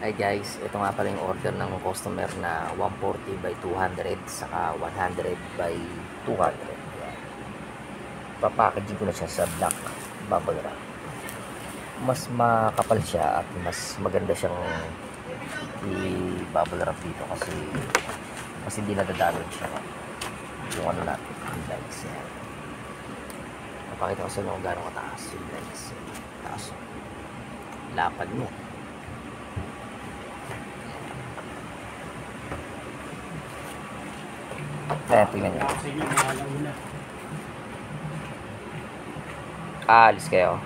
Hi guys, ito nga pala yung order ng customer na 140 by 200 saka 100 by 200. Yan. Papackaging ko na siya sa black bubble wrap. Mas makapal siya at mas maganda siyang i-bubble wrap dito kasi hindi nadadamage siya. Yung ano natin, yung legs. Yan. Papakita ko sa inyo kung gano'ng kataas yung legs. Taas. Lapad mo. Kaya tingnan nyo. Alis kayo.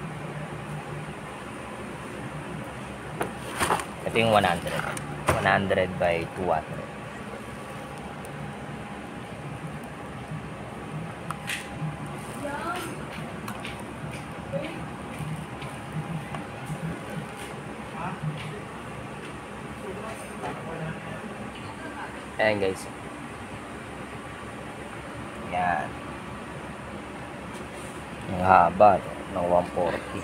Ito yung 100. 100 by 200. Ayan guys. Yan. Yung haba ng 140.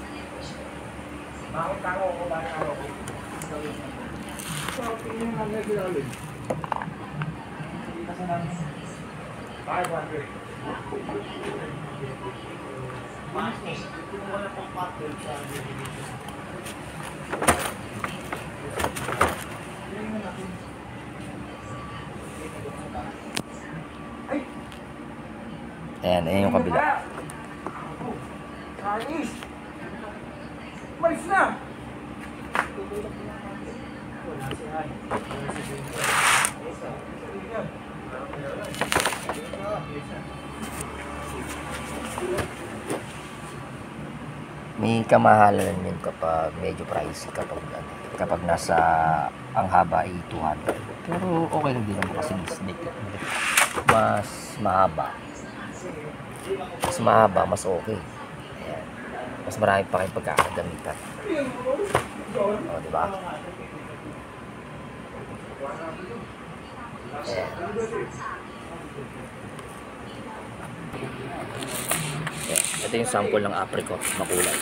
Ayan, ayan yung kabila. Malis na! May kamahalan yun kapag medyo pricey kapag nasa ang haba ay 200. Pero okay lang din naman kasi mas mahaba. Mas mahaba, mas okay. Ayan. Mas marami pa kayong pagkakagamitan. O, diba? Ayan. Ayan. Ito yung sample ng apricot na kulay.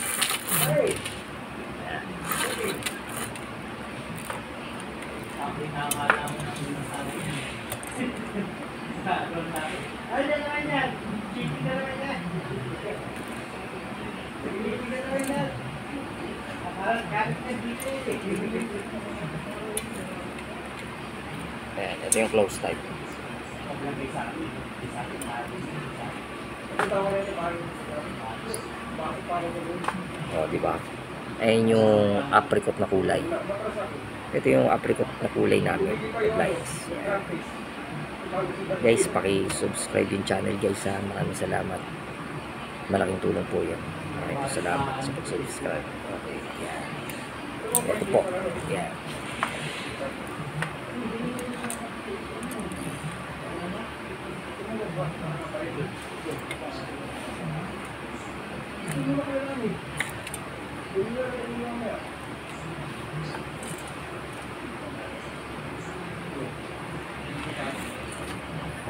Ayan. Ayan, ito yung close type. O, diba? Ayan yung apricot na kulay. Ito yung apricot na kulay namin. Guys, guys, paki-subscribe yung channel guys ha. Maraming salamat. Malaking tulong po yan. Maraming salamat sa pag-subscribe. Okay, yan. Ito po. Yan.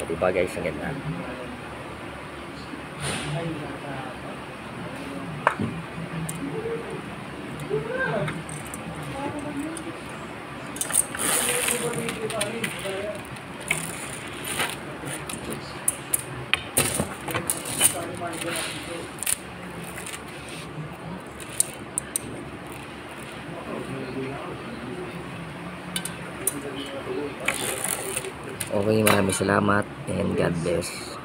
O, diba guys, ang ganda. Okay, maraming salamat and God bless.